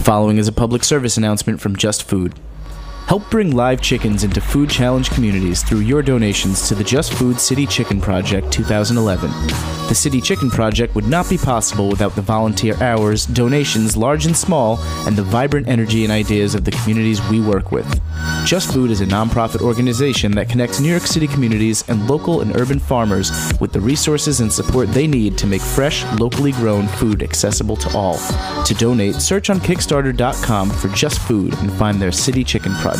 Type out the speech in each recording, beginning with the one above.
following is a public service announcement from Just Food. Help bring live chickens into food challenge communities through your donations to the Just Food City Chicken Project 2011. The City Chicken Project would not be possible without the volunteer hours, donations large and small, and the vibrant energy and ideas of the communities we work with. Just Food is a nonprofit organization that connects New York City communities and local and urban farmers with the resources and support they need to make fresh, locally grown food accessible to all. To donate, search on Kickstarter.com for Just Food and find their City Chicken Project.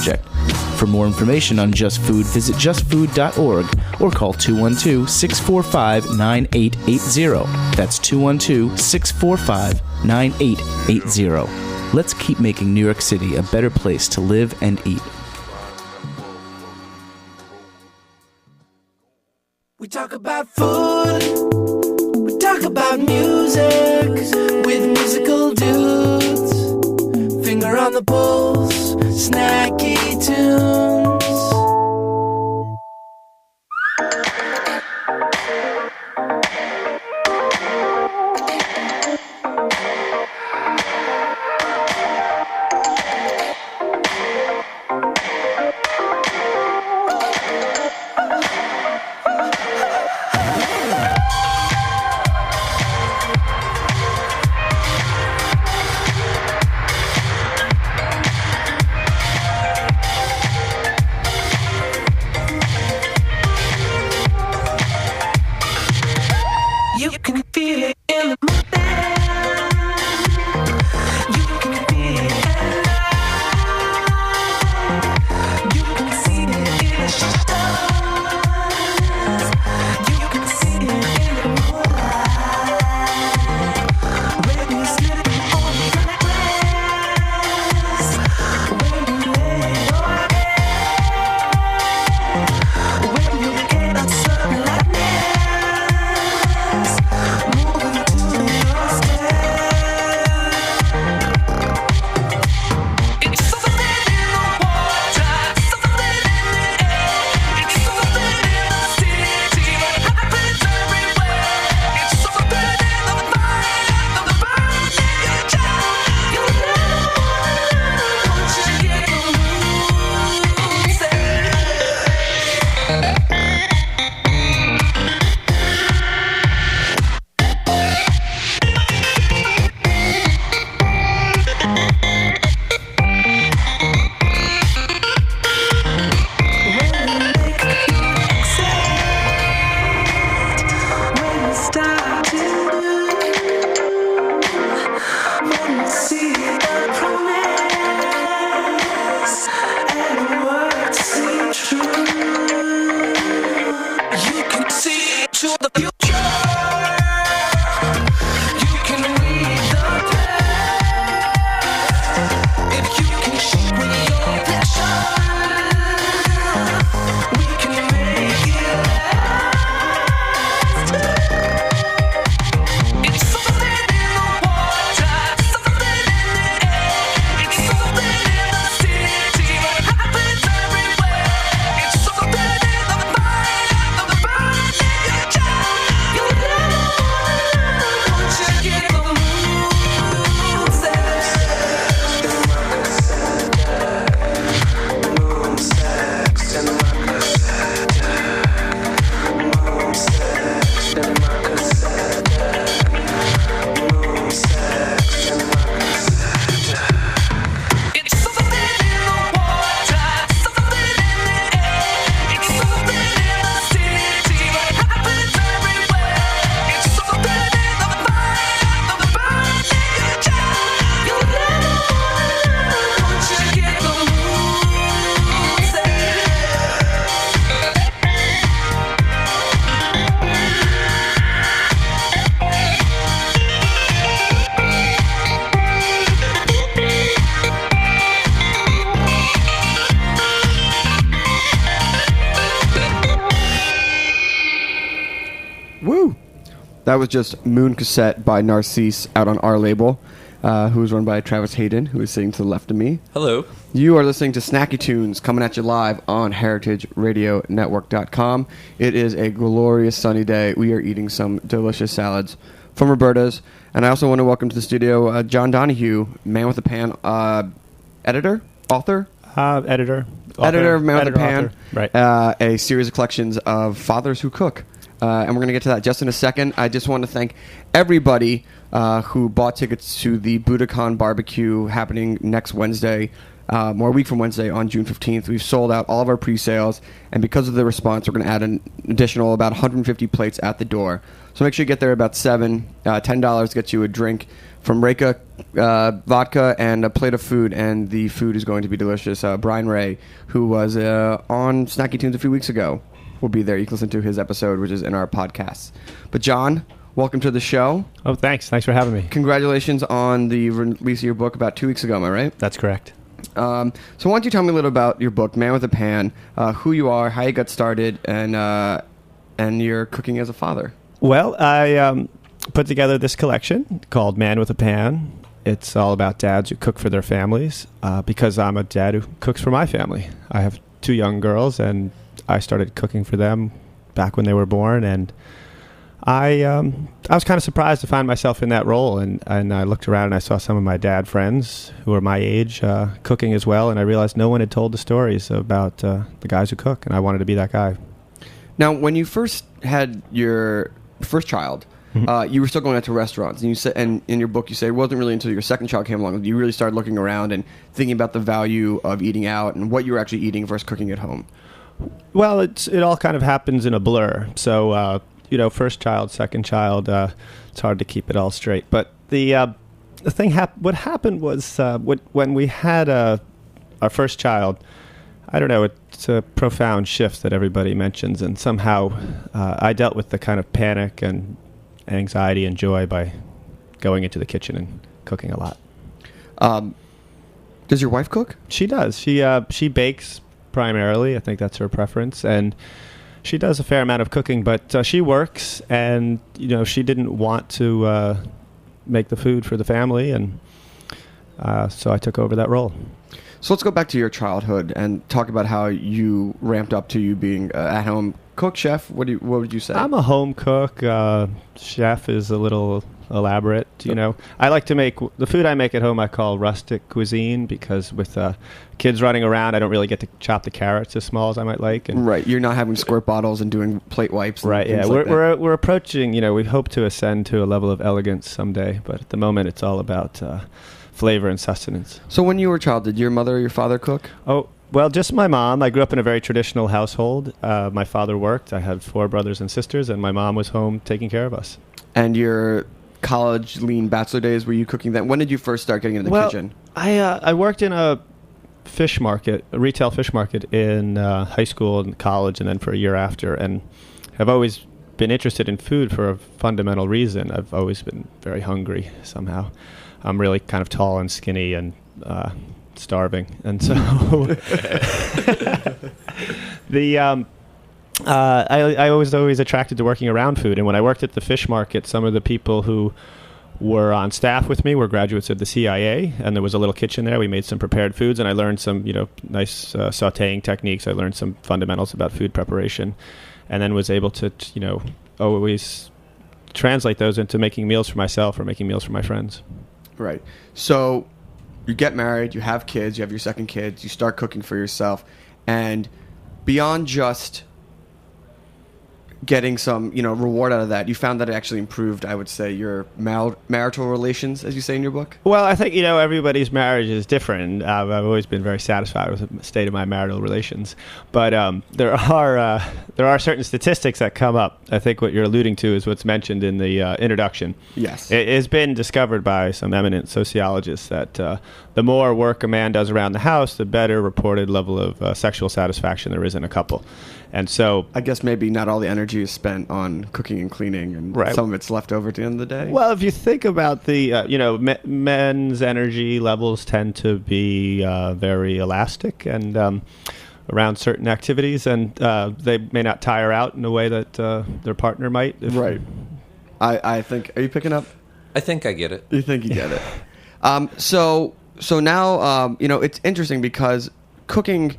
For more information on Just Food, visit justfood.org or call 212-645-9880. That's 212-645-9880. Let's keep making New York City a better place to live and eat. We talk about food, we talk about music, with musical dudes. Finger on the pulse, Snacky Tunes. You can feel it in the you can feel it you can see it in the stars, you can see it in the moonlight, when you're slipping on your glass, when you lay your head, when you get a sudden lightning. That was just Moon Cassette by Narcisse out on our label, who is run by Travis Hayden, who is sitting to the left of me. Hello. You are listening to Snacky Tunes, coming at you live on heritageradionetwork.com. It is a glorious sunny day. We are eating some delicious salads from Roberta's. And I also want to welcome to the studio John Donohue, Man with a Pan, editor, author? Editor. Editor of Man with a Pan. Author. Right. A series of collections of fathers who cook. And we're going to get to that just in a second. I just want to thank everybody who bought tickets to the Budokan Barbecue happening next Wednesday, or a week from Wednesday on June 15th. We've sold out all of our pre-sales, and because of the response, we're going to add an additional about 150 plates at the door. So make sure you get there about 7. $10 gets you a drink from Reka, vodka, and a plate of food, and the food is going to be delicious. Brian Ray, who was on Snacky Tunes a few weeks ago, will be there. You can listen to his episode, which is in our podcast. But John, welcome to the show. Oh, thanks. Thanks for having me. Congratulations on the release of your book about 2 weeks ago, am I right? That's correct. So why don't you tell me a little about your book, Man with a Pan, who you are, how you got started, and your cooking as a father. Well, I put together this collection called Man with a Pan. It's all about dads who cook for their families, because I'm a dad who cooks for my family. I have 2 young girls, and I started cooking for them back when they were born, and I was kind of surprised to find myself in that role, and I looked around and I saw some of my dad friends who were my age cooking as well, and I realized no one had told the stories about the guys who cook, and I wanted to be that guy. Now, when you first had your first child, you were still going out to restaurants, and you said, and in your book you say it wasn't really until your second child came along that you really started looking around and thinking about the value of eating out and what you were actually eating versus cooking at home. Well, it all kind of happens in a blur. So, first child, second child, it's hard to keep it all straight. But the thing, what happened was when we had our first child, I don't know, it's a profound shift that everybody mentions, and somehow I dealt with the kind of panic and anxiety and joy by going into the kitchen and cooking a lot. Does your wife cook? She does. She bakes primarily. I think that's her preference, and she does a fair amount of cooking, but she works, and she didn't want to make the food for the family, and so I took over that role. So let's go back to your childhood and talk about how you ramped up to you being at-home cook, chef. What would you say? I'm a home cook. Chef is a little elaborate. I like to make the food I make at home. I call rustic cuisine, because with kids running around, I don't really get to chop the carrots as small as I might like. And right, you're not having squirt bottles and doing plate wipes. And right, yeah, we're approaching. We hope to ascend to a level of elegance someday, but at the moment, it's all about flavor and sustenance. So when you were a child, did your mother or your father cook? Oh, well, just my mom. I grew up in a very traditional household. My father worked. I had 4 brothers and sisters, and my mom was home taking care of us. And your college lean bachelor days, were you cooking then? When did you first start getting into the kitchen? I worked in a fish market, a retail fish market in high school and college, and then for a year after, and have always been interested in food for a fundamental reason. I've always been very hungry somehow. I'm really kind of tall and skinny and starving, and so I was always attracted to working around food. And when I worked at the fish market, some of the people who were on staff with me were graduates of the CIA, and there was a little kitchen there. We made some prepared foods, and I learned some nice sautéing techniques. I learned some fundamentals about food preparation, and then was able to always translate those into making meals for myself or making meals for my friends. Right. So you get married, you have kids, you have your second kid, you start cooking for yourself, and beyond just getting some reward out of that, you found that it actually improved, I would say, your marital relations, as you say in your book? Well, I think everybody's marriage is different. I've always been very satisfied with the state of my marital relations, but there are certain statistics that come up. I think what you're alluding to is what's mentioned in the introduction. Yes, it has been discovered by some eminent sociologists that the more work a man does around the house, the better reported level of sexual satisfaction there is in a couple. And so I guess maybe not all the energy is spent on cooking and cleaning, and right. Some of it's left over at the end of the day. Well, if you think about the, men's energy levels tend to be very elastic and around certain activities, and they may not tire out in a way that their partner might. Right. I think, are you picking up? I think I get it. You think you get it. So now, it's interesting because cooking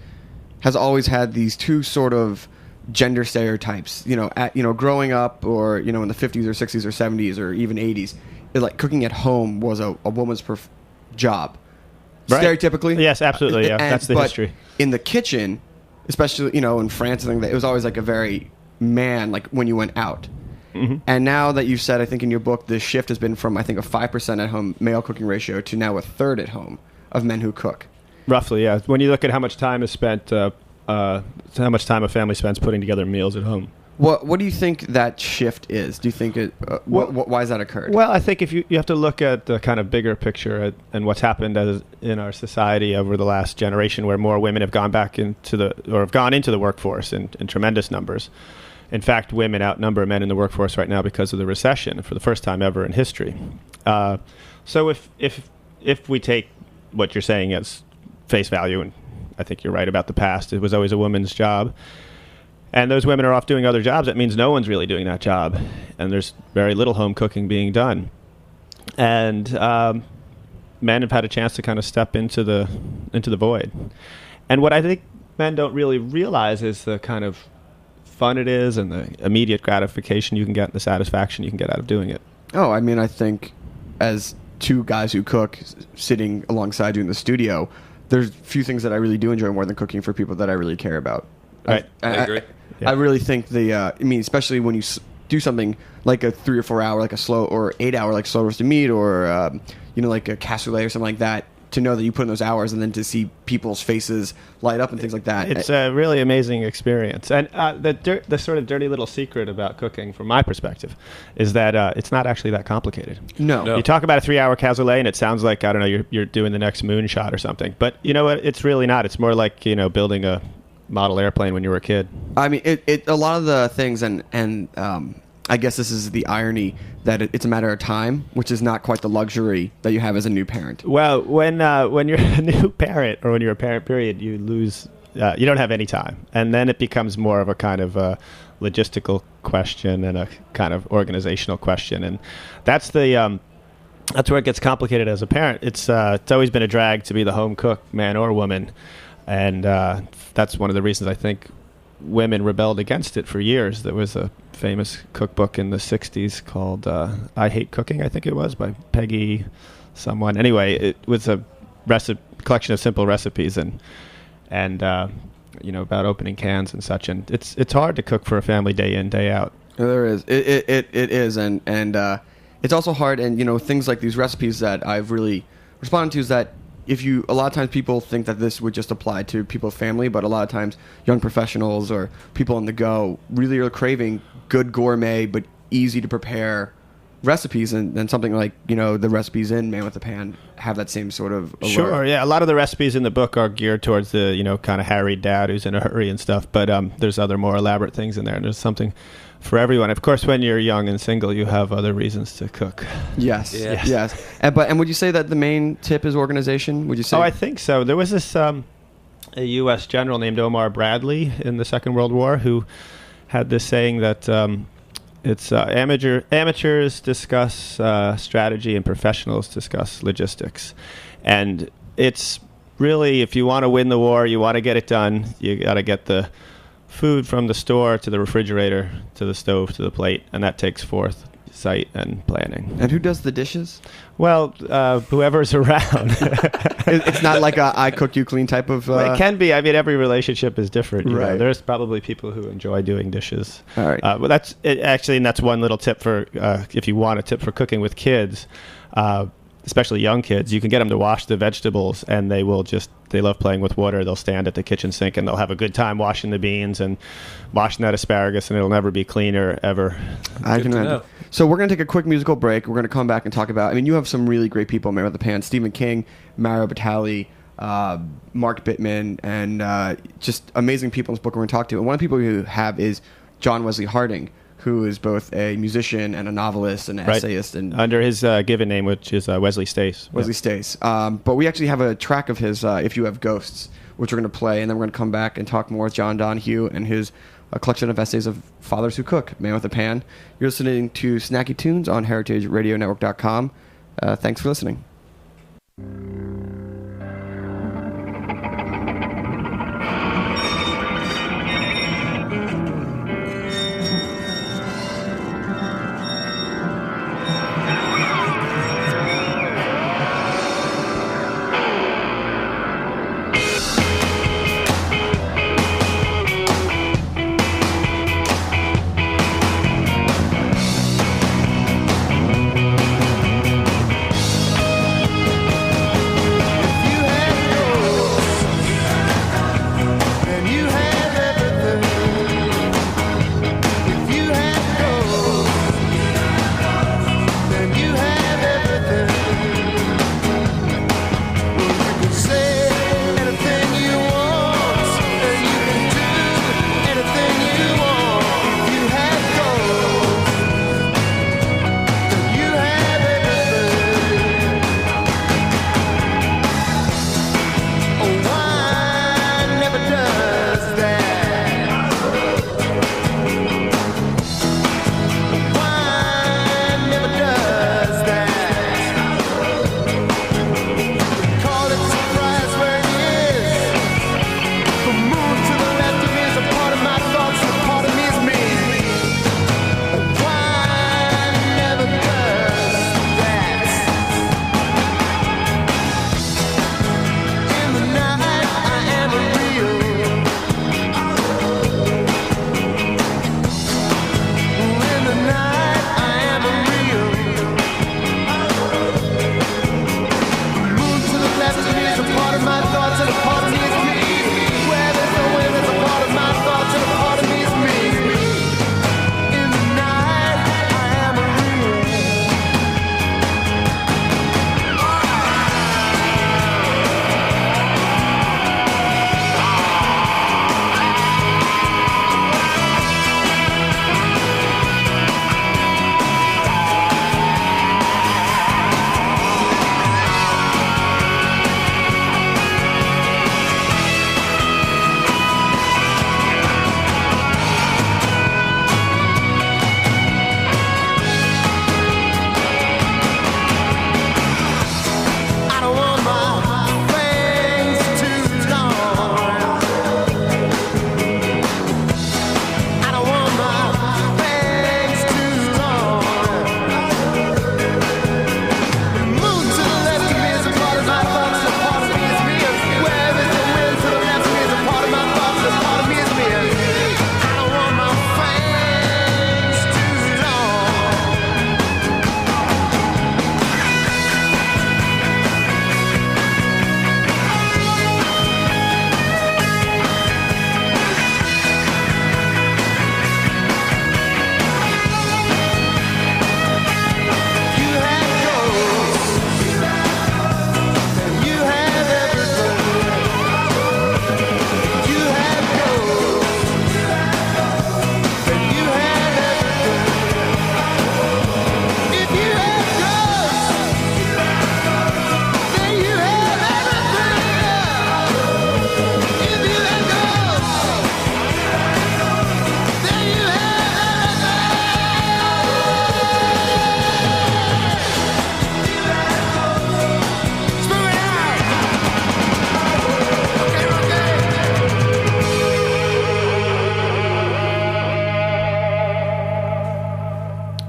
has always had these two sort of gender stereotypes. Growing up, or in the 50s or 60s or 70s or even 80s, like cooking at home was a woman's job. Right. Stereotypically, Yes, absolutely. Yeah, that's the but history. in the kitchen, especially in France, and it was always like a very man, like when you went out. Mm-hmm. And now that you've said, I think in your book, the shift has been from, I think, a 5% at home male cooking ratio to now a third at home of men who cook. Roughly, yeah. When you look at how much time is spent, how much time a family spends putting together meals at home. What do you think that shift is? Do you think it? Why has that occurred? Well, I think if you have to look at the kind of bigger picture and what's happened in our society over the last generation, where more women have gone back into the workforce in tremendous numbers. In fact, women outnumber men in the workforce right now because of the recession for the first time ever in history. So if we take what you're saying as face value, and I think you're right about the past, it was always a woman's job, and those women are off doing other jobs, that means no one's really doing that job, and there's very little home cooking being done. And men have had a chance to kind of step into the void. And what I think men don't really realize is the kind of fun it is and the immediate gratification you can get and the satisfaction you can get out of doing it. Oh, I mean, I think as two guys who cook sitting alongside you in the studio, there's few things that I really do enjoy more than cooking for people that I really care about. Right. I agree. I really think especially when you do something like a 3 or 4 hour, like a slow, or 8 hour, like slow roasted meat, or like a cassoulet or something like that, to know that you put in those hours and then to see people's faces light up and things like that. It's a really amazing experience. And the sort of dirty little secret about cooking, from my perspective, is that it's not actually that complicated. No. You talk about a 3-hour cassoulet and it sounds like, I don't know, you're doing the next moonshot or something. But you know what? It's really not. It's more like, building a model airplane when you were a kid. I mean, a lot of the things, and I guess this is the irony, that it's a matter of time, which is not quite the luxury that you have as a new parent. Well, when you're a new parent, or when you're a parent, period, you lose. You don't have any time, and then it becomes more of a kind of logistical question and a kind of organizational question, and that's where it gets complicated as a parent. It's always been a drag to be the home cook, man or woman, and that's one of the reasons I think women rebelled against it for years. There was a famous cookbook in the 60s called I Hate Cooking, I think it was, by Peggy someone. Anyway, it was a collection of simple recipes and about opening cans and such. And it's hard to cook for a family day in, day out. There is. It is. And it's also hard. And, things like these recipes that I've really responded to is that a lot of times people think that this would just apply to people's family, but a lot of times young professionals or people on the go really are craving good gourmet but easy to prepare recipes, and something like the recipes in Man with a Pan have that same sort of allure. Sure, yeah. A lot of the recipes in the book are geared towards the kind of harried dad who's in a hurry and stuff, but there's other more elaborate things in there, and there's something for everyone. Of course, when you're young and single, you have other reasons to cook. Yes. And would you say that the main tip is organization? Would you say? Oh, I think so. There was this a U.S. general named Omar Bradley in the Second World War who had this saying that it's amateurs discuss strategy and professionals discuss logistics, and it's really, if you want to win the war, you want to get it done, you got to get the food from the store to the refrigerator to the stove to the plate, and that takes foresight and planning. And who does the dishes? Well, whoever's around. It's not like a I cook you clean type of... Well, it can be. I mean, every relationship is different. Right. There's probably people who enjoy doing dishes. All right. But that's it, actually, and that's one little tip for if you want a tip for cooking with kids, especially young kids. You can get them to wash the vegetables, and they love playing with water. They'll stand at the kitchen sink and they'll have a good time washing the beans and washing that asparagus, and it'll never be cleaner ever. I can imagine. So we're going to take a quick musical break. We're going to come back and talk about, you have some really great people, Man with the Pan, Stephen King, Mario Batali, Mark Bittman, and just amazing people in this book we're going to talk to. And one of the people we have is John Wesley Harding, who is both a musician and a novelist and an essayist. And under his given name, which is Wesley Stace. Wesley Stace. But we actually have a track of his, If You Have Ghosts, which we're going to play, and then we're going to come back and talk more with John Donohue and his collection of essays of fathers who cook, Man with a Pan. You're listening to Snacky Tunes on heritageradionetwork.com. Thanks for listening.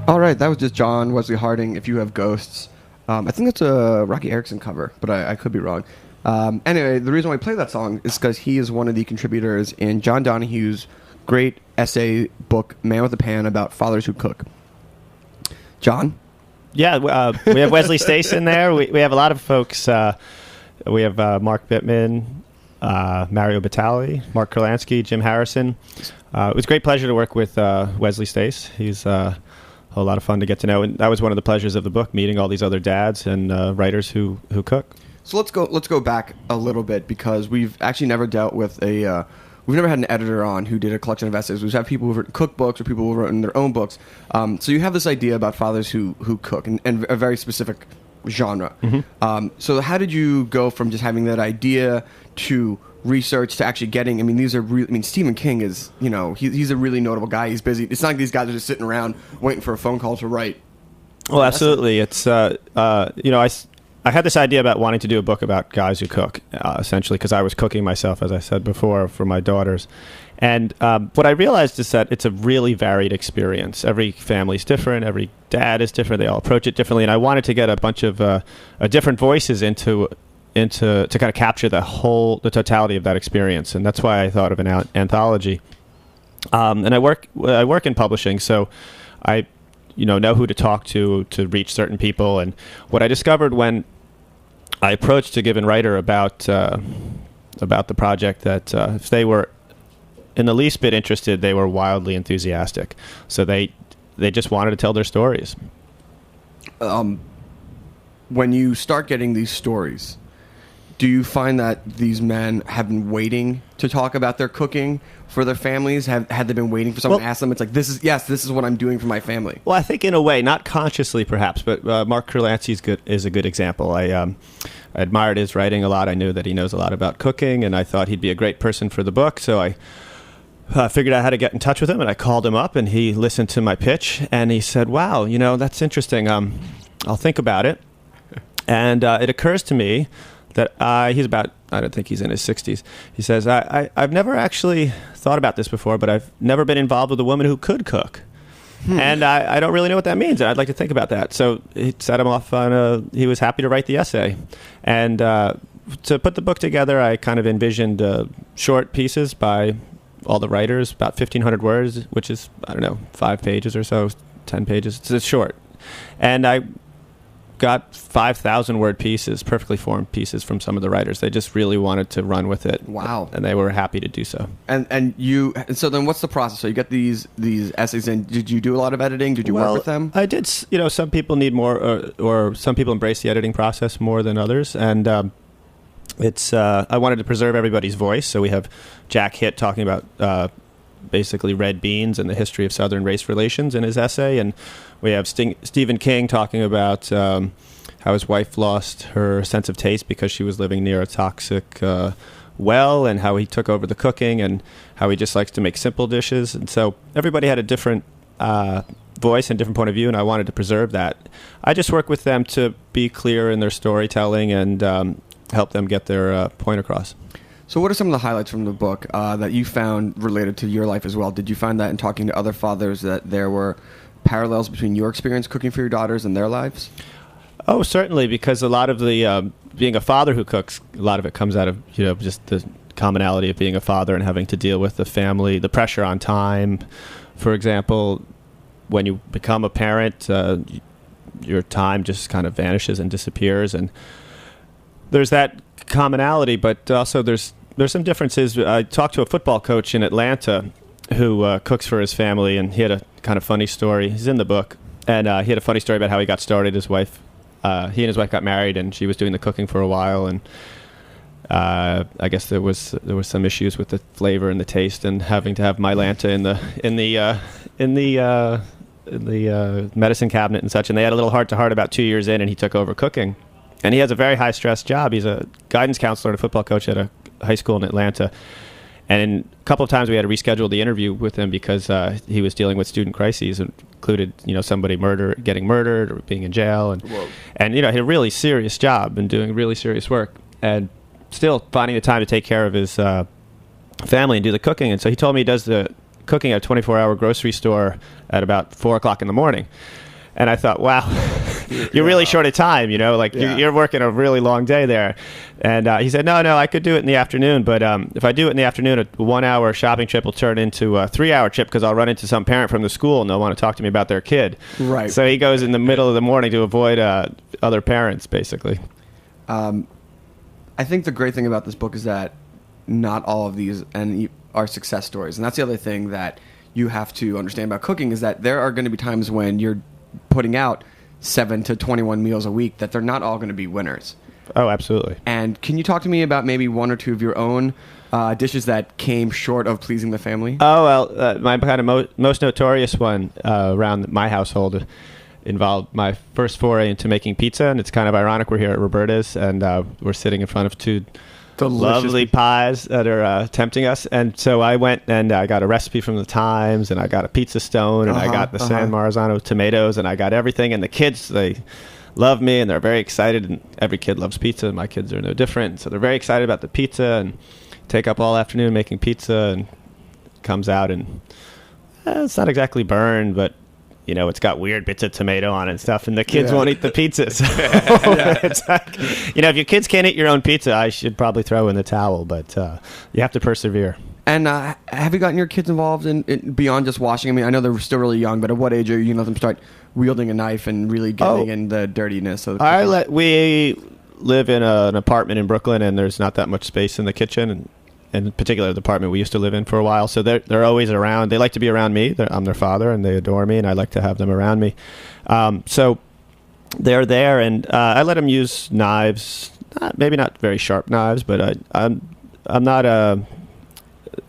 All right, that was just John Wesley Harding, If You Have Ghosts. I think that's a Rocky Erickson cover, but I could be wrong. Anyway, the reason why I play that song is because he is one of the contributors in John Donohue's great essay book, Man with a Pan, about fathers who cook. John? Yeah, we have Wesley Stace in there. We have a lot of folks. We have Mark Bittman, Mario Batali, Mark Kurlansky, Jim Harrison. It was a great pleasure to work with Wesley Stace. He's a lot of fun to get to know, and that was one of the pleasures of the book, meeting all these other dads and writers who cook. So let's go back a little bit, because we've actually never dealt with we've never had an editor on who did a collection of essays. We've had people who've written cookbooks or people who've written their own books. So you have this idea about fathers who cook, and a very specific genre. Mm-hmm. So how did you go from just having that idea to research to actually getting? I mean, these are really. I mean, Stephen King is, he's a really notable guy. He's busy. It's not like these guys are just sitting around waiting for a phone call to write. Well, absolutely. It's I had this idea about wanting to do a book about guys who cook, essentially, because I was cooking myself, as I said before, for my daughters. And what I realized is that it's a really varied experience. Every family's different. Every dad is different. They all approach it differently. And I wanted to get a bunch of different voices into to kind of capture the totality of that experience. And that's why I thought of an anthology. And I work in publishing, so I know who to talk to reach certain people. And what I discovered when I approached a given writer about the project, that if they were in the least bit interested, they were wildly enthusiastic. So they just wanted to tell their stories. When you start getting these stories, do you find that these men have been waiting to talk about their cooking for their families? Had they been waiting for someone to ask them? It's like, this is what I'm doing for my family. Well, I think in a way, not consciously perhaps, but Mark Kurlansky is a good example. I admired his writing a lot. I knew that he knows a lot about cooking, and I thought he'd be a great person for the book. So I figured out how to get in touch with him, and I called him up, and he listened to my pitch, and he said, "Wow, that's interesting. I'll think about it." And it occurs to me that he's about, I don't think he's in his 60s. He says, I've never actually thought about this before, but I've never been involved with a woman who could cook. And I don't really know what that means. I'd like to think about that. So he set him off he was happy to write the essay. And to put the book together, I kind of envisioned short pieces by all the writers, about 1,500 words, which is, 5 pages or so, 10 pages. It's short. And I got 5,000 word pieces, perfectly formed pieces from some of the writers. They just really wanted to run with it. Wow. And they were happy to do so. And so then what's the process? So you get these essays in. Did you do a lot of editing? Did you work with them? I did. Some people need more, or some people embrace the editing process more than others. And I wanted to preserve everybody's voice. So we have Jack Hitt talking about basically red beans and the history of Southern race relations in his essay. And we have Stephen King talking about how his wife lost her sense of taste because she was living near a toxic well, and how he took over the cooking, and how he just likes to make simple dishes. And so everybody had a different voice and different point of view, and I wanted to preserve that. I just work with them to be clear in their storytelling and help them get their point across. So what are some of the highlights from the book that you found related to your life as well? Did you find that in talking to other fathers that there were parallels between your experience cooking for your daughters and their lives? Oh, certainly, because a lot of the being a father who cooks, a lot of it comes out of just the commonality of being a father and having to deal with the family, the pressure on time. For example, when you become a parent, your time just kind of vanishes and disappears, and there's that commonality, but also there's some differences. I talked to a football coach in Atlanta who cooks for his family, and he had a kind of funny story. He's in the book, and he had a funny story about how he got started. He and his wife got married, and she was doing the cooking for a while, and I guess there was some issues with the flavor and the taste, and having to have Mylanta in the medicine cabinet and such. And they had a little heart-to-heart about 2 years in, and he took over cooking. And he has a very high-stress job. He's a guidance counselor and a football coach at a high school in Atlanta. And a couple of times we had to reschedule the interview with him because he was dealing with student crises, included somebody getting murdered or being in jail, and he had a really serious job and doing really serious work, and still finding the time to take care of his family and do the cooking. And so he told me he does the cooking at a 24-hour grocery store at about 4 o'clock in the morning. And I thought, wow, you're really short of time, like you're working a really long day there. And he said, no, I could do it in the afternoon. But if I do it in the afternoon, a 1-hour shopping trip will turn into a 3-hour trip because I'll run into some parent from the school and they'll want to talk to me about their kid. Right. So he goes in the middle of the morning to avoid other parents, basically. I think the great thing about this book is that not all of these are success stories. And that's the other thing that you have to understand about cooking is that there are going to be times when you're putting out 7 to 21 meals a week that they're not all going to be winners. Oh, absolutely. And can you talk to me about maybe one or two of your own dishes that came short of pleasing the family? Oh, well, my kind of most notorious one around my household involved my first foray into making pizza, and it's kind of ironic we're here at Roberta's, and we're sitting in front of two lovely pies that are tempting us. And so I went and I got a recipe from the Times, and I got a pizza stone, and I got the San Marzano tomatoes, and I got everything. And the kids, they love me, and they're very excited. And every kid loves pizza, and my kids are no different. So they're very excited about the pizza and take up all afternoon making pizza, and it comes out, and it's not exactly burned, but it's got weird bits of tomato on it and stuff, and the kids won't eat the pizzas. It's like, if your kids can't eat your own pizza, I should probably throw in the towel, but you have to persevere. And have you gotten your kids involved in beyond just washing? I mean, I know they're still really young, but at what age are you let them start wielding a knife and really getting in the dirtiness of the kitchen? We live in an apartment in Brooklyn, and there's not that much space in the kitchen, and in particular the apartment we used to live in for a while, so they're always around. They like to be around me. I'm their father, and they adore me, and I like to have them around me. So they're there, and I let them use knives, maybe not very sharp knives, but I'm not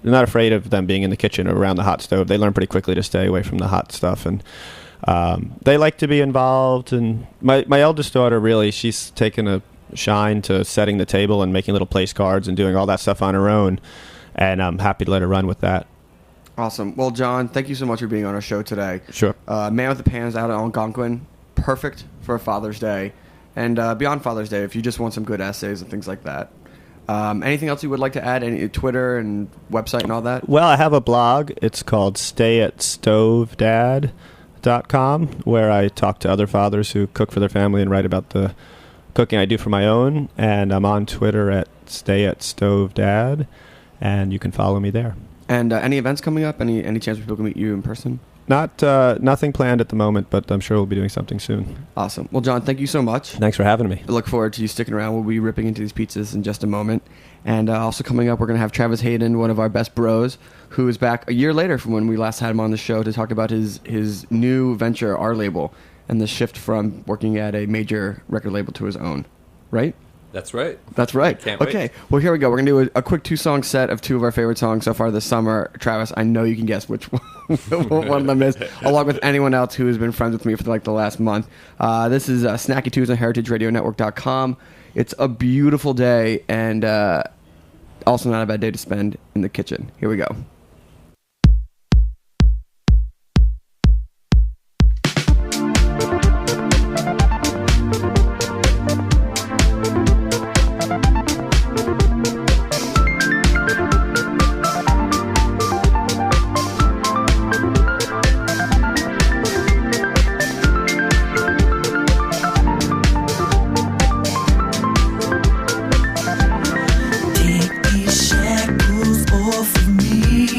afraid of them being in the kitchen or around the hot stove. They learn pretty quickly to stay away from the hot stuff, and they like to be involved. And my eldest daughter, really, she's taken a shine to setting the table and making little place cards and doing all that stuff on her own, and I'm happy to let her run with that. Awesome. Well, John, thank you so much for being on our show today. Sure. Man with the Pans out in Algonquin, perfect for Father's Day, and beyond Father's Day if you just want some good essays and things like that. Anything else you would like to add? Any Twitter and website and all that? Well, I have a blog. It's called stayatstovedad.com, where I talk to other fathers who cook for their family and write about the cooking I do for my own, and I'm on Twitter at stayatstovedad, and you can follow me there. And any events coming up? Any chance people can meet you in person? Nothing planned at the moment, but I'm sure we'll be doing something soon. Awesome. Well, John, thank you so much. Thanks for having me. I look forward to you sticking around. We'll be ripping into these pizzas in just a moment. And also coming up, we're going to have Travis Hayden, one of our best bros, who is back a year later from when we last had him on the show to talk about his new venture, our label, and the shift from working at a major record label to his own. Right? That's right. That's right. Can't wait. Okay, well, here we go. We're going to do a quick 2-song set of 2 of our favorite songs so far this summer. Travis, I know you can guess which one of them is, along with anyone else who has been friends with me for the last month. This is Snacky Tunes on heritageradionetwork.com. It's a beautiful day, and also not a bad day to spend in the kitchen. Here we go. Take these shackles off of me.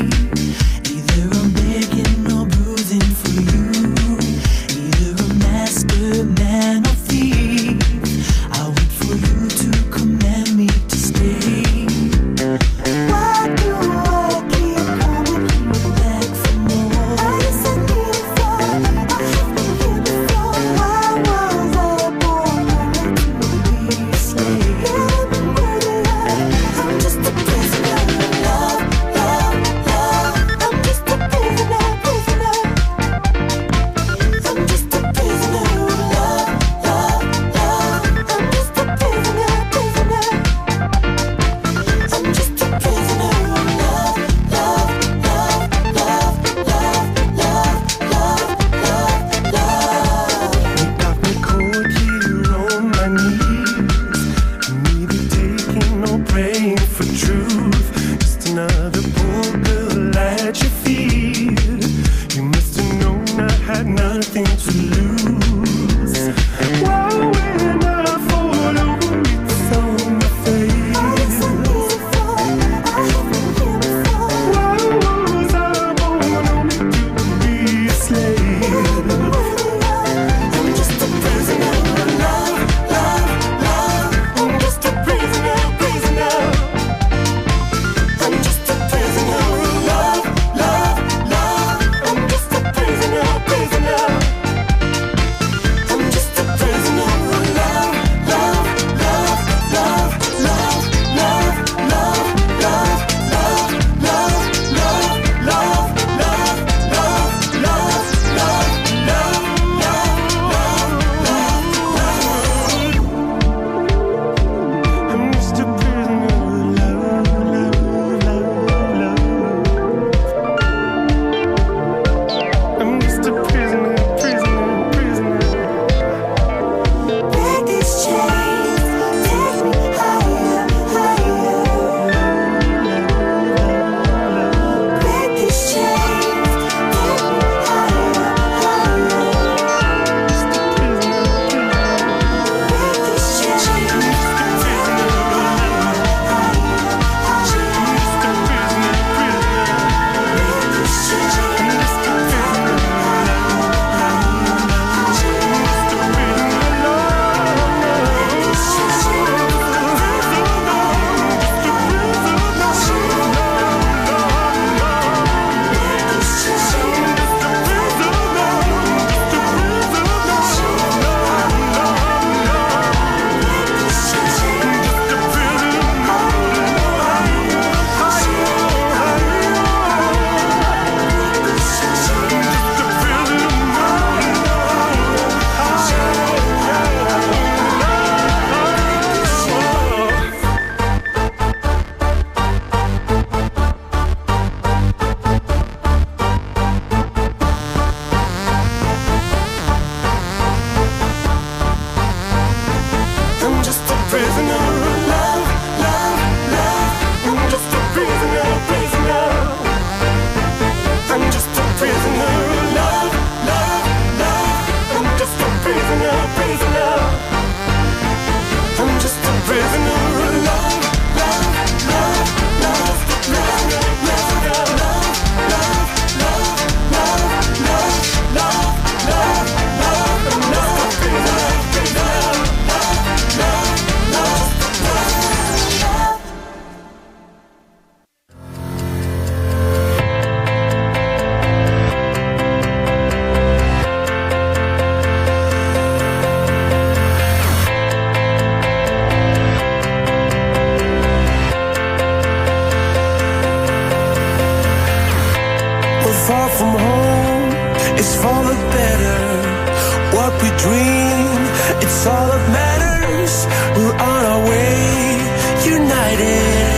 what we dream. It's all that matters. We're on our way, united.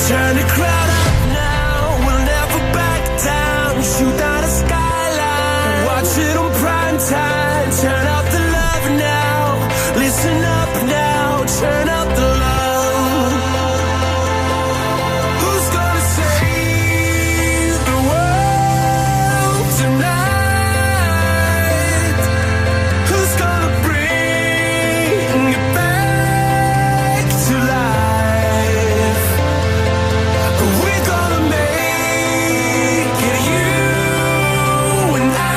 Turn the crowd up now. We'll never back down. Shoot down a skyline. Watch it on prime time. Turn up the love now. Listen up now. Turn up the love. Who's gonna save the world tonight? Who's gonna bring it back to life? We're gonna make it, you and I.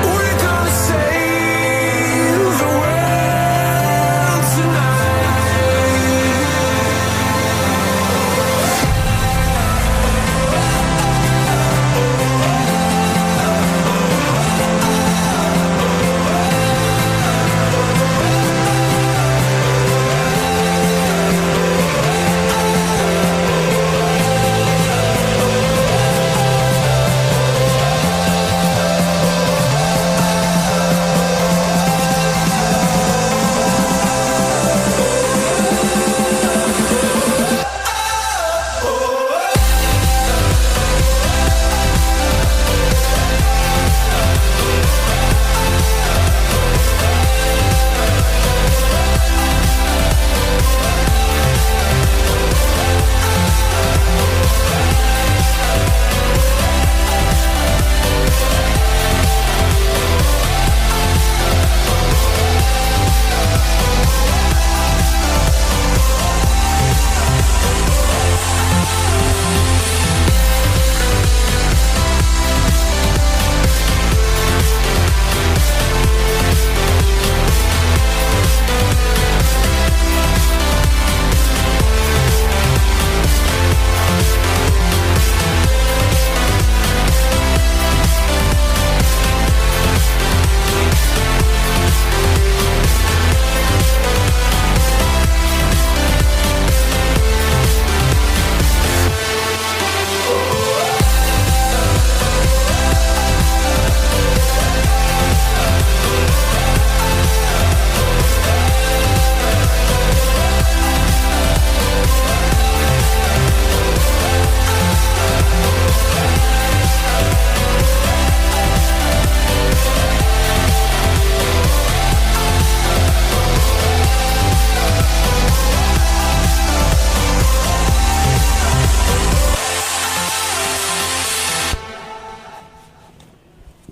We're gonna save the world tonight.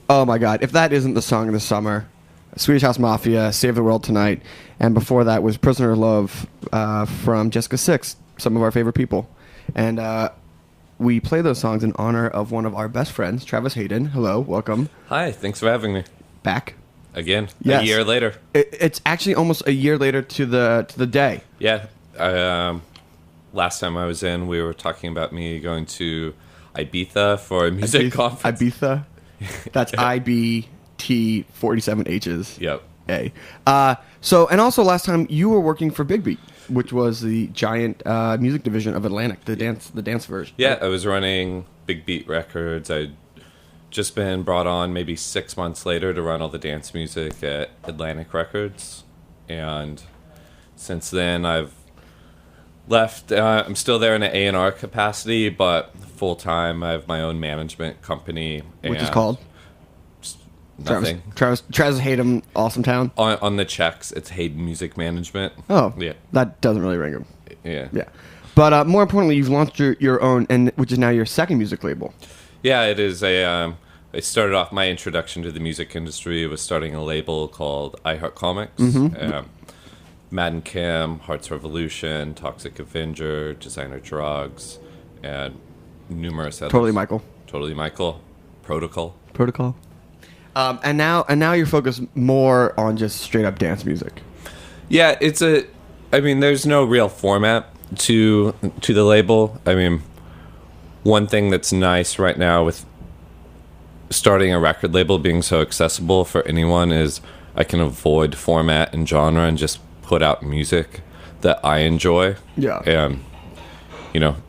Oh my God! If that isn't the song of the summer, Swedish House Mafia, "Save the World Tonight," and before that was "Prisoner of Love" from Jessica Six, some of our favorite people, and we play those songs in honor of one of our best friends, Travis Hayden. Hello, welcome Hi, thanks for having me. back. Again, Yes. a year later. It's actually almost a year later to the day. Yeah, last time I was in, we were talking about me going to Ibiza for a music conference. Ibiza. That's IBT 47 H's. Yep. A. So, and also last time you were working for Big Beat, which was the giant music division of Atlantic, the dance version. Yeah, I was running Big Beat Records. I'd just been brought on maybe 6 months later to run all the dance music at Atlantic Records. And since then, I've left. I'm still there in an A&R capacity, but full-time, I have my own management company. Which is called? Nothing. Travis Hayden, Awesome Town. On the checks, it's Hayden Music Management. Oh, Yeah. That doesn't really ring him. Yeah. Yeah. But more importantly, you've launched your own, and which is now your second music label. Yeah, it is a. I started off my introduction to the music industry was starting a label called I Heart Comics. Matt and Kim, Hearts Revolution, Toxic Avenger, Designer Drugs, and numerous others. Totally Michael. Totally Michael. Protocol. And now you're focused more on just straight up dance music. Yeah, I mean, there's no real format to the label. I mean, one thing that's nice right now with starting a record label being so accessible for anyone is I can avoid format and genre and just put out music that I enjoy. Yeah. And,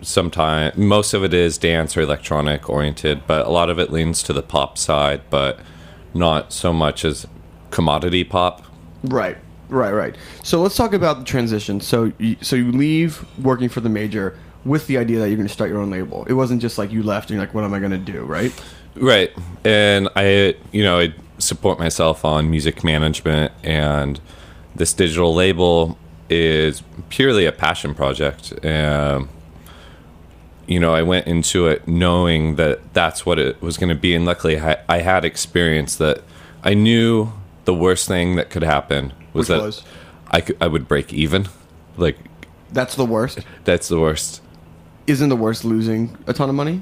sometimes most of it is dance or electronic oriented, but a lot of it leans to the pop side, but not so much as commodity pop. Right. So let's talk about the transition. So you leave working for the major with the idea that you're going to start your own label. It wasn't just like you left and you're like, what am I going to do, right? Right. And I support myself on music management, and this digital label is purely a passion project. I went into it knowing that that's what it was going to be, and luckily I had experience that I knew the worst thing that could happen was I would break even. Like, that's the worst? That's the worst. Isn't the worst losing a ton of money?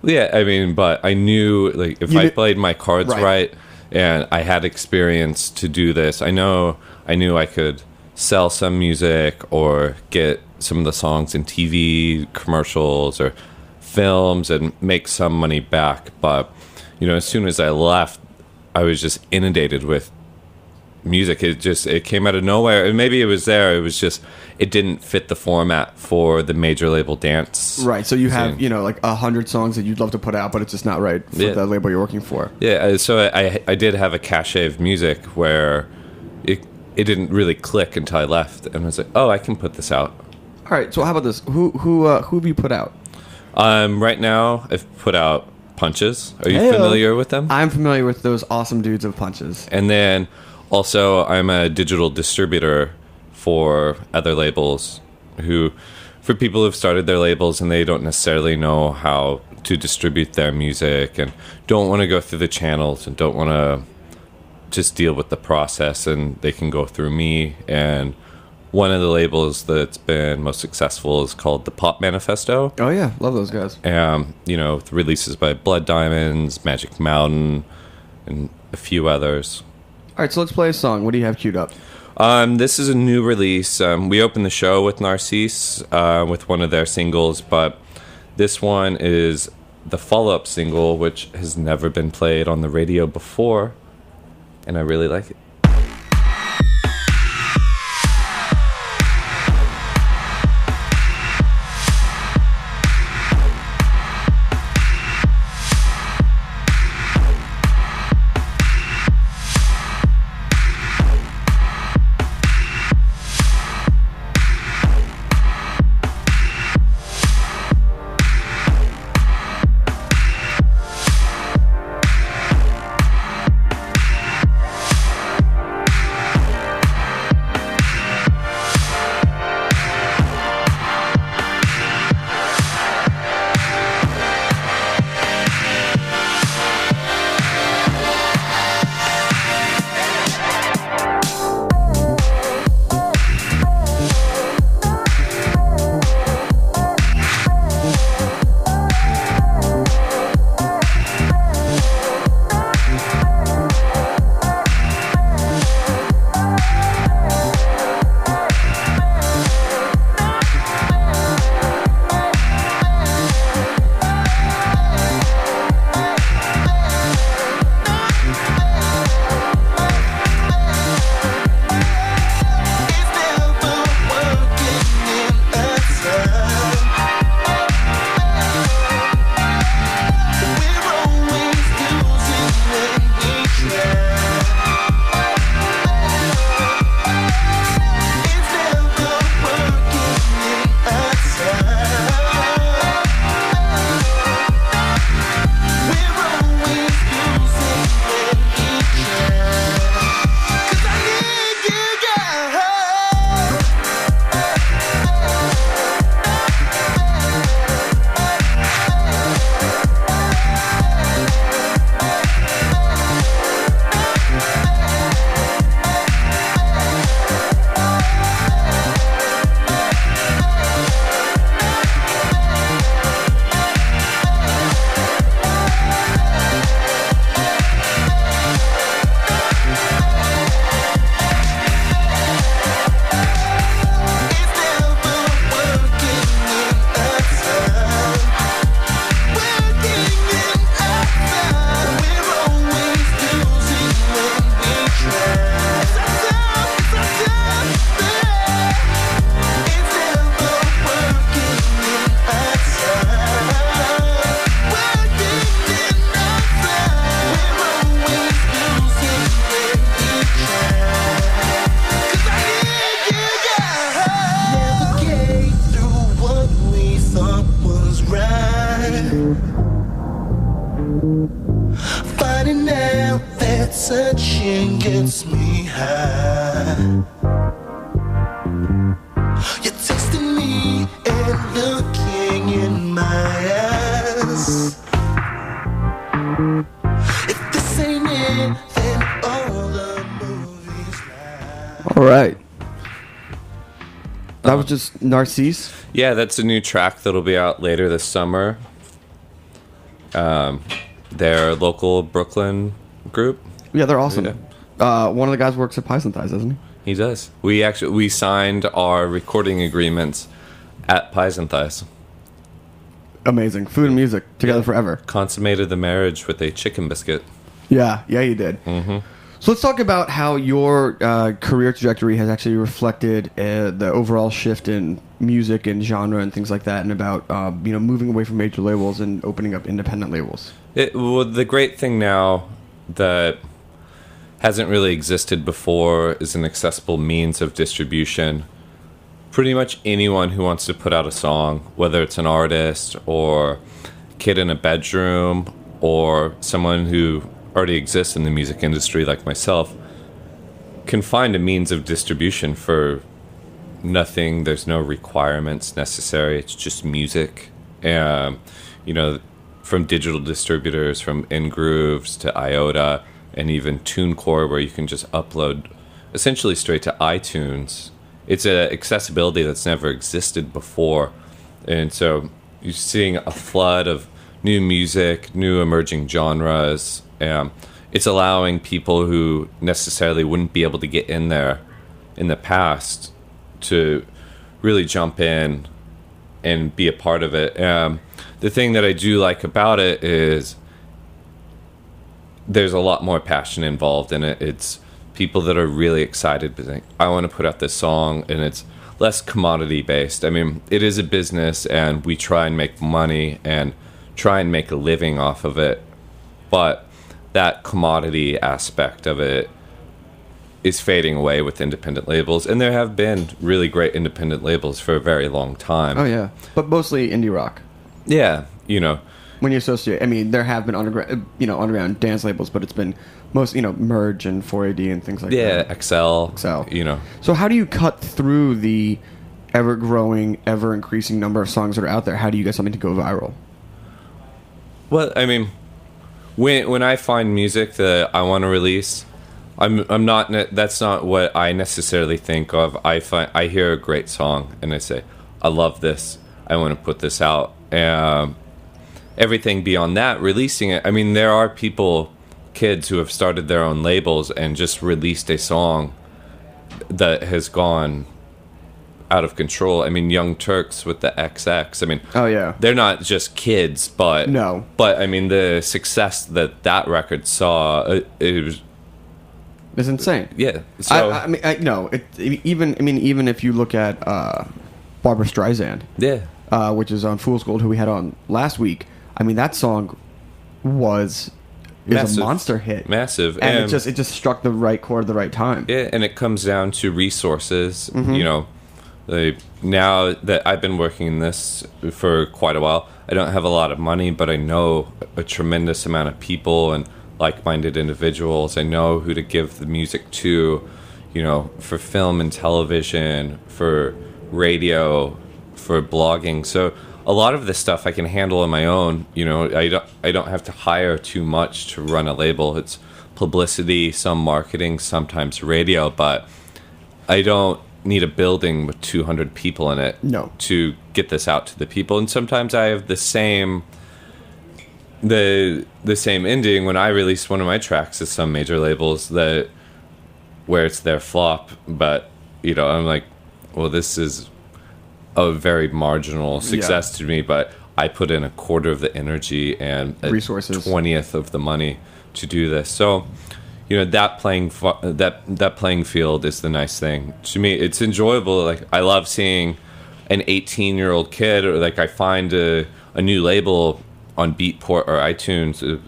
Yeah, I mean, but I knew, like, if I played my cards right and I had experience to do this, I knew I could sell some music or get some of the songs in TV commercials or films and make some money back. But, as soon as I left, I was just inundated with music. It came out of nowhere, and maybe it was there. It was just, it didn't fit the format for the major label dance. Right. So you have, like 100 songs that you'd love to put out, but it's just not right for the label you're working for. Yeah. So I did have a cachet of music where it didn't really click until I left, and I was like, oh, I can put this out. All right. So how about this? Who have you put out? Right now, I've put out Punches. Are you familiar with them? I'm familiar with those awesome dudes of Punches. And then also, I'm a digital distributor for other labels for people who've started their labels and they don't necessarily know how to distribute their music and don't want to go through the channels and don't want to just deal with the process, and they can go through me. And one of the labels that's been most successful is called the Pop Manifesto. Oh yeah, love those guys. With releases by Blood Diamonds, Magic Mountain, and a few others. All right, so let's play a song. What do you have queued up? This is a new release. We opened the show with Narcisse with one of their singles, but this one is the follow-up single, which has never been played on the radio before, and I really like it. talking gets me high. You're testing me and looking in my eyes. If this ain't it, then all the movies lie. All right. That was just Narcisse. Yeah, that's a new track that'll be out later this summer. They're a local Brooklyn group. Yeah, they're awesome. Yeah. One of the guys works at Pies and Thighs, doesn't he? He does. We signed our recording agreements at Pies and Thighs. Amazing. Food and music together forever. Consummated the marriage with a chicken biscuit. Yeah, you did. Mm-hmm. So let's talk about how your career trajectory has actually reflected the overall shift in music and genre and things like that, and about moving away from major labels and opening up independent labels. Well, the great thing now that hasn't really existed before is an accessible means of distribution. Pretty much anyone who wants to put out a song, whether it's an artist or kid in a bedroom or someone who already exists in the music industry like myself, can find a means of distribution for nothing. There's no requirements necessary. It's just music. From digital distributors, from InGrooves to IOTA, and even TuneCore, where you can just upload essentially straight to iTunes. It's an accessibility that's never existed before. And so you're seeing a flood of new music, new emerging genres. It's allowing people who necessarily wouldn't be able to get in there in the past to really jump in and be a part of it. The thing that I do like about it is there's a lot more passion involved in it. It's people that are really excited, but think, I want to put out this song, and it's less commodity based. I mean, it is a business, and we try and make money and try and make a living off of it, but that commodity aspect of it is fading away with independent labels, and there have been really great independent labels for a very long time. Oh yeah, but mostly indie rock. Yeah, When you associate, I mean, there have been underground dance labels, but it's been most, Merge and 4AD and things like that. Yeah, XL. So how do you cut through the ever-growing, ever-increasing number of songs that are out there? How do you get something to go viral? Well, I mean, when I find music that I want to release, I'm not. That's not what I necessarily think of. I hear a great song and I say, I love this. I want to put this out. Everything beyond that, releasing it. I mean, there are kids who have started their own labels and just released a song that has gone out of control. I mean, Young Turks with the XX. I mean, oh yeah, they're not just kids, but no. But I mean, the success that record saw, it was. It's insane. Yeah. So even if you look at Barbra Streisand, yeah, which is on Fool's Gold, who we had on last week. I mean, that song is a monster hit, massive, and it just struck the right chord at the right time. Yeah, and it comes down to resources. Mm-hmm. Now that I've been working in this for quite a while, I don't have a lot of money, but I know a tremendous amount of people and like-minded individuals. I know who to give the music to, for film and television, for radio, for blogging. So a lot of this stuff I can handle on my own. I don't have to hire too much to run a label. It's publicity, some marketing, sometimes radio, but I don't need a building with 200 people in it to get this out to the people. And sometimes I have the same ending when I release one of my tracks as some major labels where it's their flop, but I'm like, well, this is a very marginal success to me, but I put in a quarter of the energy and resources, 20th of the money to do this. So that playing field is the nice thing to me. It's enjoyable. Like, I love seeing an 18-year-old kid, or like I find a new label on Beatport or iTunes,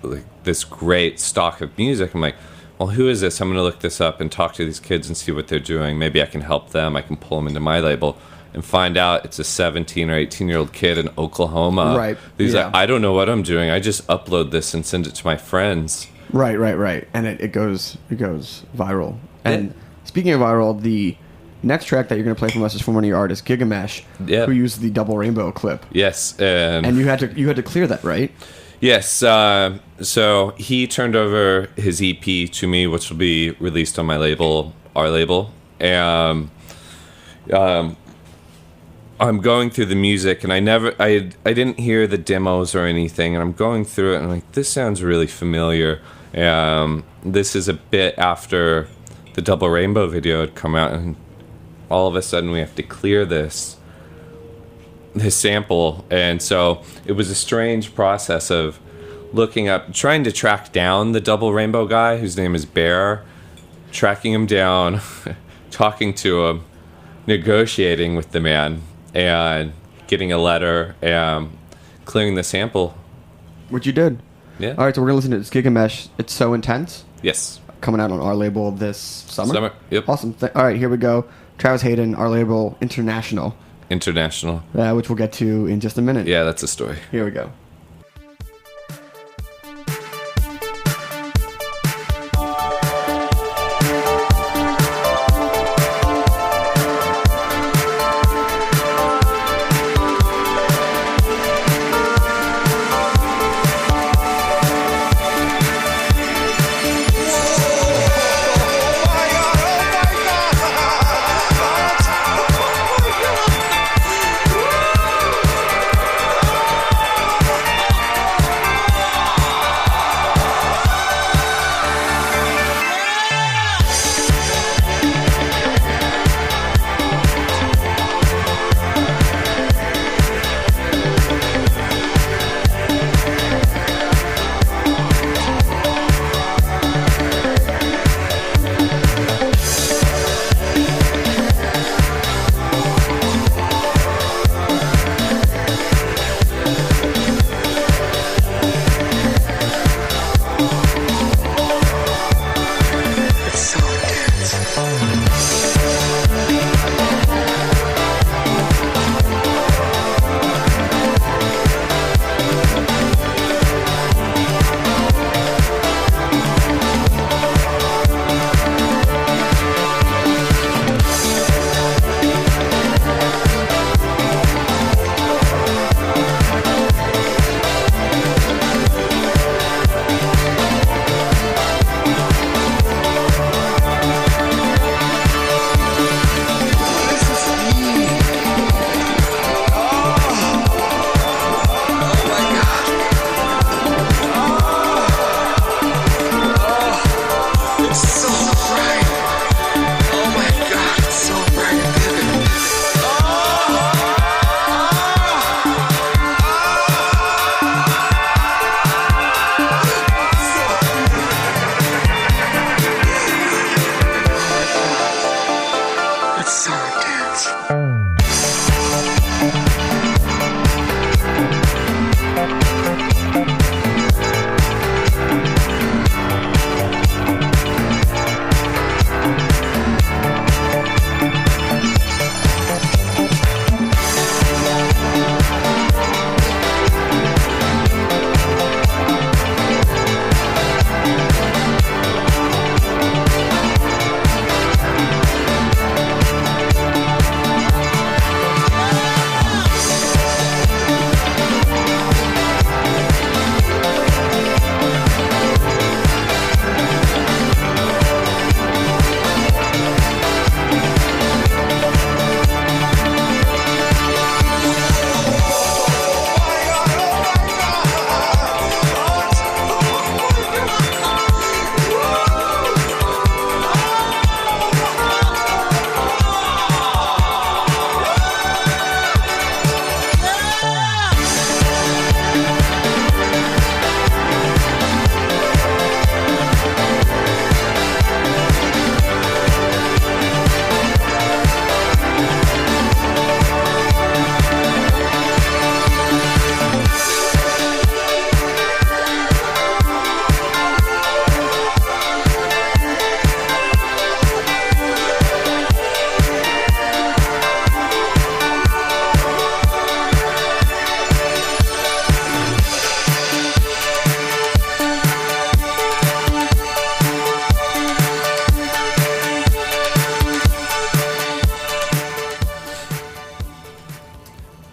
like this great stock of music. I'm like, well, who is this? I'm going to look this up and talk to these kids and see what they're doing. Maybe I can help them. I can pull them into my label and find out it's a 17 or 18-year-old kid in Oklahoma. Right. He's like, I don't know what I'm doing. I just upload this and send it to my friends. Right. And it goes viral. And speaking of viral, the next track that you're going to play from us is from one of your artists, Gigamesh, Yeah. who used the double rainbow clip. Yes, And you had to clear that, right? yes. So he turned over his EP to me, which will be released on my label, our label, and I'm going through the music, and I didn't hear the demos or anything, and I'm going through it, and I'm like, this sounds really familiar. This is a bit after the Double Rainbow video had come out, and all of a sudden we have to clear this sample, and so it was a strange process of looking up, trying to track down the Double Rainbow guy, whose name is Bear, tracking him down, talking to him, negotiating with the man, and getting a letter, and clearing the sample. Which you did. Yeah. All right, so we're going to listen to this Gigamesh. It's So Intense. Yes. Coming out on our label this summer. Yep. Awesome. All right, here we go. Travis Hayden, our label, International, International. which we'll get to in just a minute. Yeah, that's a story. Here we go.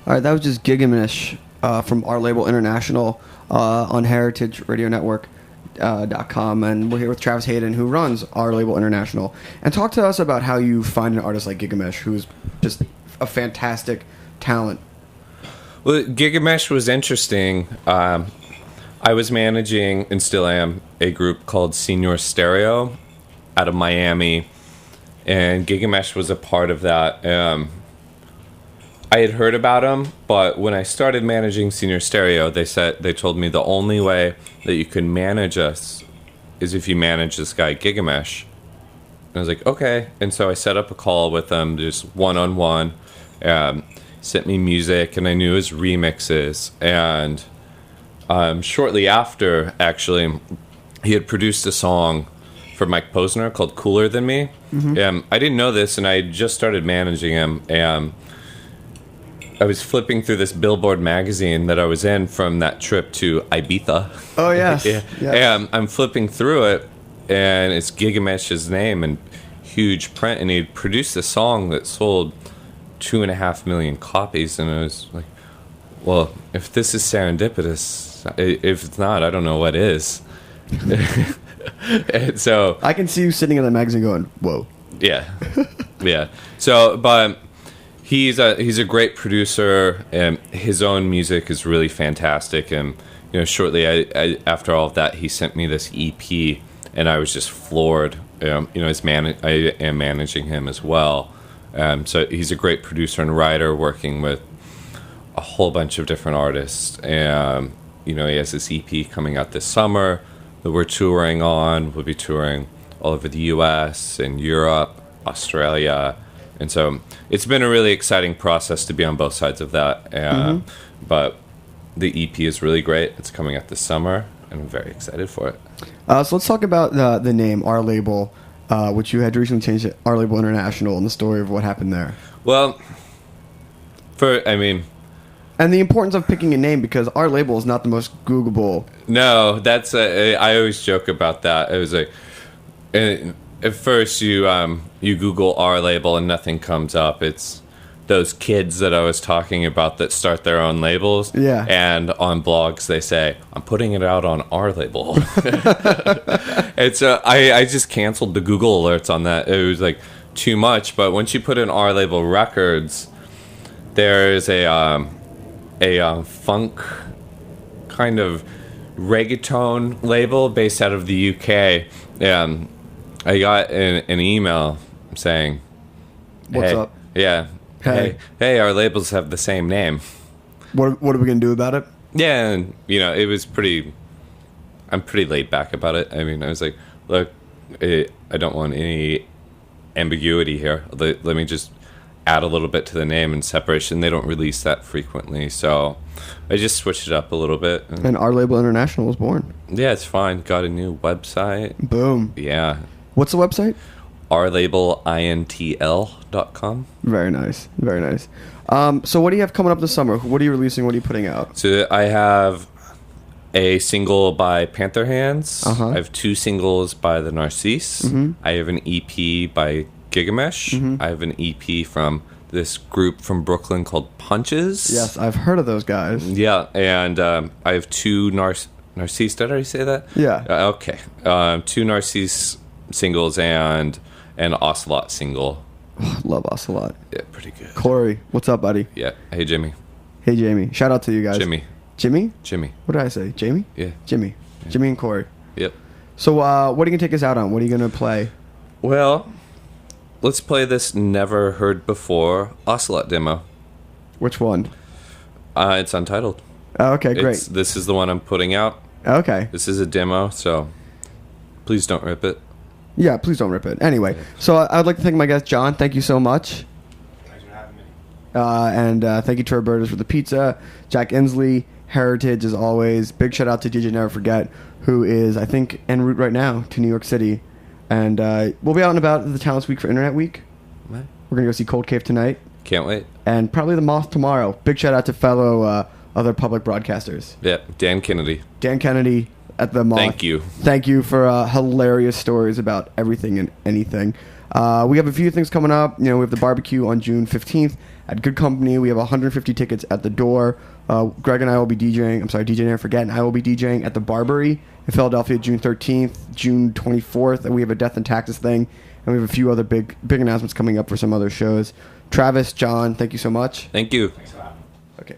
All right, that was just Gigamish from our label International on heritageradionetwork.com, and we're here with Travis Hayden, who runs our label International. And talk to us about how you find an artist like Gigamish, who's just a fantastic talent. Well, Gigamesh was interesting. I was managing, and still am, a group called Senior Stereo out of Miami, and Gigamesh was a part of that. I had heard about them, but when I started managing Senior Stereo, they told me the only way that you can manage us is if you manage this guy Gigamesh. And I was like, okay. And so I set up a call with them, just one-on-one. Sent me music, and I knew his remixes. And shortly after, actually, he had produced a song for Mike Posner called Cooler Than Me. Mm-hmm. I didn't know this, and I had just started managing him. And I was flipping through this Billboard magazine that I was in from that trip to Ibiza. Oh, yes. Yeah. Yes. And I'm flipping through it, and it's Gigamesh's name in huge print, and he'd produced a song that sold 2.5 million copies, and I was like, well, if this is serendipitous, if it's not, I don't know what is. And so I can see you sitting in that magazine going, whoa. Yeah. So, but he's a great producer, and his own music is really fantastic. And shortly after all of that, he sent me this EP, and I was just floored. I am managing him as well. So he's a great producer and writer, working with a whole bunch of different artists. And he has this EP coming out this summer that we're touring on. We'll be touring all over the U.S. and Europe, Australia. And so it's been a really exciting process to be on both sides of that. But the EP is really great. It's coming out this summer, and I'm very excited for it. So let's talk about the name, Our Label, which you had recently changed to Our Label International, and the story of what happened there. Well, and the importance of picking a name, because Our Label is not the most Googleable. No, that's I always joke about that. It was like, at first you Google Our Label and nothing comes up. It's those kids that I was talking about that start their own labels. Yeah. And on blogs they say, I'm putting it out on Our Label. And so I just canceled the Google alerts on that. It was like too much. But once you put in Our Label Records, there's a funk kind of reggaeton label based out of the UK. And I got an email saying, What's hey, up? Yeah. Hey, our labels have the same name. What are we going to do about it? Yeah, and, it was I'm pretty laid back about it. I was like, look, I don't want any ambiguity here. Let me just add a little bit to the name and separation. They don't release that frequently, so I just switched it up a little bit. And Our Label International was born. Yeah, it's fine. Got a new website. Boom. Yeah. What's the website? ourlabelintl.com. Very nice. Very nice. So what do you have coming up this summer? What are you releasing? What are you putting out? So I have a single by Panther Hands. Uh-huh. I have 2 singles by the Narcisse. Mm-hmm. I have an EP by Gigamesh. Mm-hmm. I have an EP from this group from Brooklyn called Punches. Yes, I've heard of those guys. Yeah, and I have 2 Narcisse. Did I already say that? Yeah. Okay. 2 Narcisse singles and an Ocelot single. Love Ocelot. Yeah, pretty good. Corey, what's up, buddy? Yeah. Hey, Jimmy. Hey, Jamie. Shout out to you guys. Jimmy. Jimmy? Jimmy. What did I say? Jamie? Yeah. Jimmy. Yeah. Jimmy and Corey. Yep. So what are you going to take us out on? What are you going to play? Well, let's play this never heard before Ocelot demo. Which one? It's untitled. Oh, okay, great. This is the one I'm putting out. Okay. This is a demo, so please don't rip it. Yeah, please don't rip it. Anyway, so I'd like to thank my guest, John. Thank you so much. Thanks for having me. And thank you to our birders for the pizza. Jack Inslee, Heritage, as always. Big shout out to DJ Never Forget, who is, I think, en route right now to New York City. And we'll be out and about at the Talents Week for Internet Week. What? We're going to go see Cold Cave tonight. Can't wait. And probably The Moth tomorrow. Big shout out to fellow other public broadcasters. Yeah, Dan Kennedy. Dan Kennedy at The Moth. Thank you. Thank you for hilarious stories about everything and anything. We have a few things coming up. We have the barbecue on June 15th at Good Company. We have 150 tickets at the door. Greg and I will be DJing. I'm sorry, DJ Darin Forget, and I will be DJing at the Barbary in Philadelphia June 13th, June 24th, and we have a Death and Taxes thing, and we have a few other big announcements coming up for some other shows. Travis, John, thank you so much. Thank you. Okay.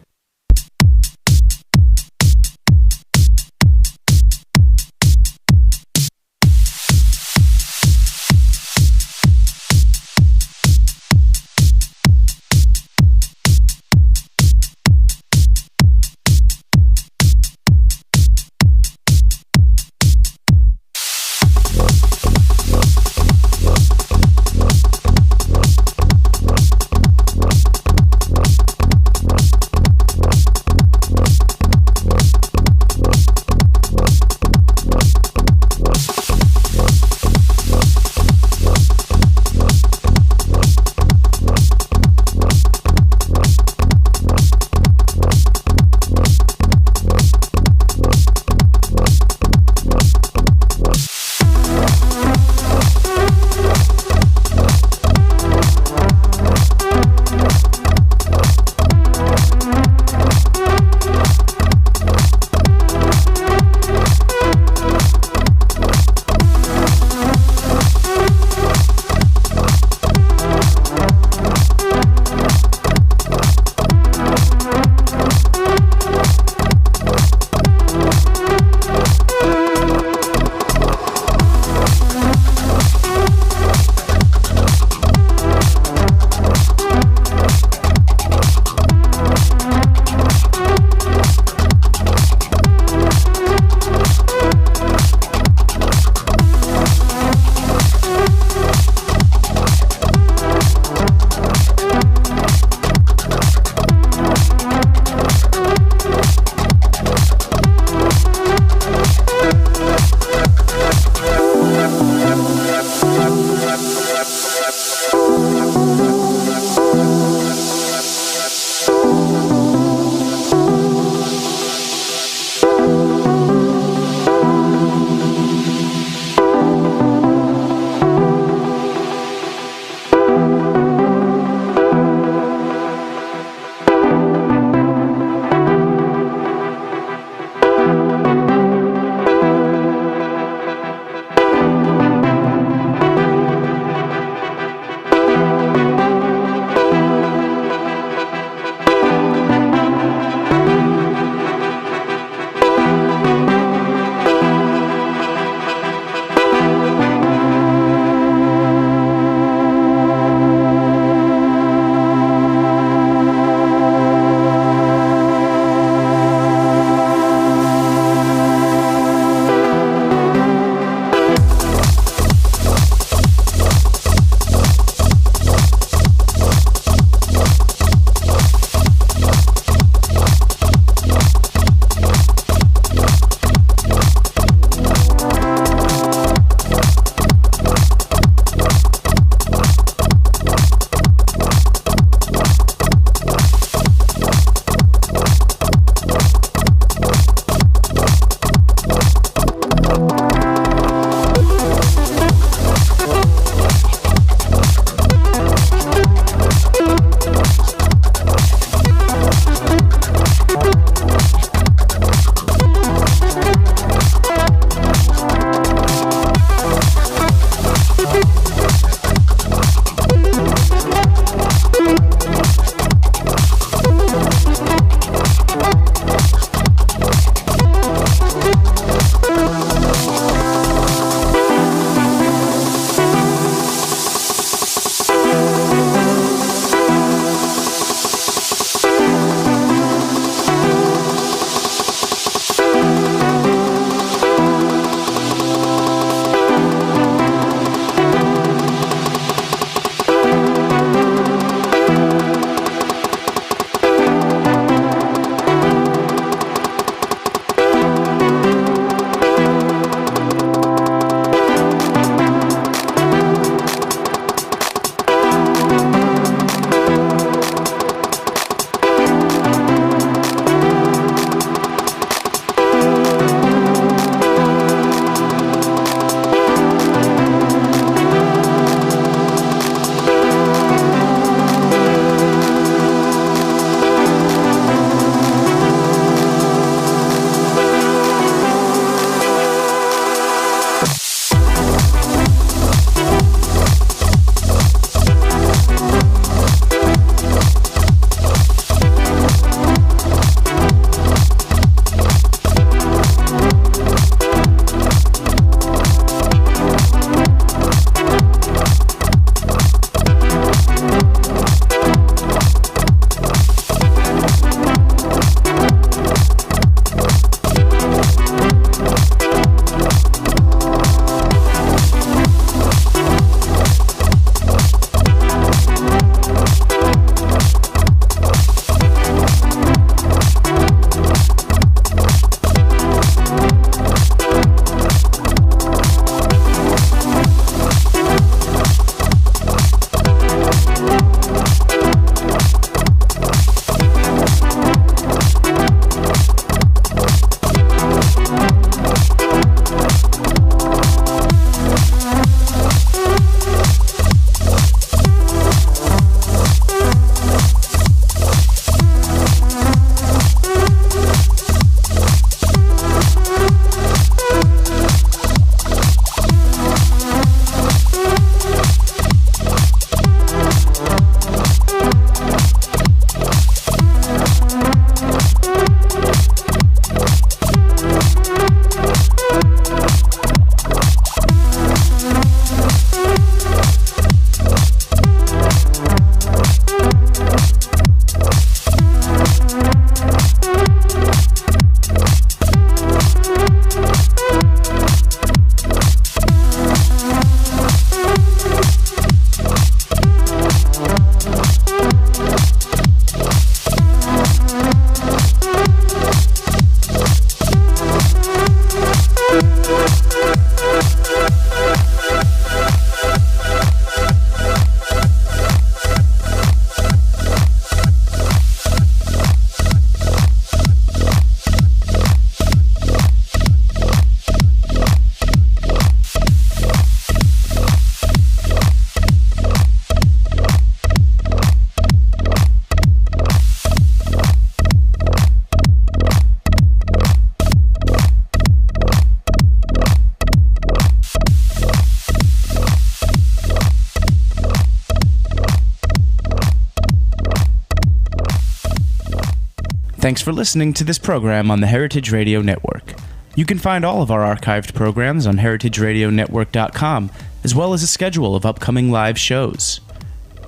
Thanks for listening to this program on the Heritage Radio Network. You can find all of our archived programs on heritageradionetwork.com, as well as a schedule of upcoming live shows.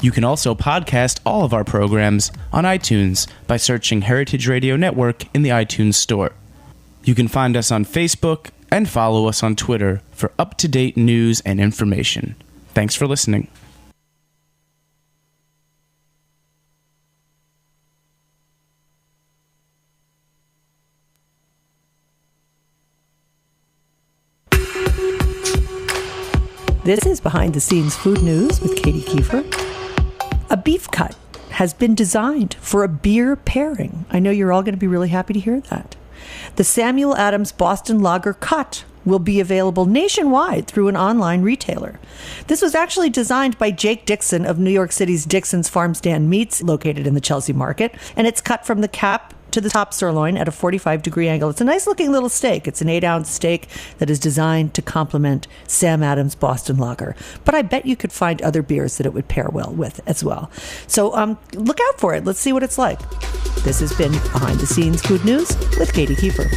You can also podcast all of our programs on iTunes by searching Heritage Radio Network in the iTunes Store. You can find us on Facebook and follow us on Twitter for up-to-date news and information. Thanks for listening. This is Behind the Scenes Food News with Katie Kiefer. A beef cut has been designed for a beer pairing. I know you're all going to be really happy to hear that. The Samuel Adams Boston Lager Cut will be available nationwide through an online retailer. This was actually designed by Jake Dixon of New York City's Dixon's Farm Stand Meats, located in the Chelsea Market, and it's cut from the cap to the top sirloin at a 45-degree angle. It's a nice-looking little steak. It's an 8-ounce steak that is designed to complement Sam Adams Boston Lager. But I bet you could find other beers that it would pair well with as well. So look out for it. Let's see what it's like. This has been Behind the Scenes Food News with Katie Kiefer.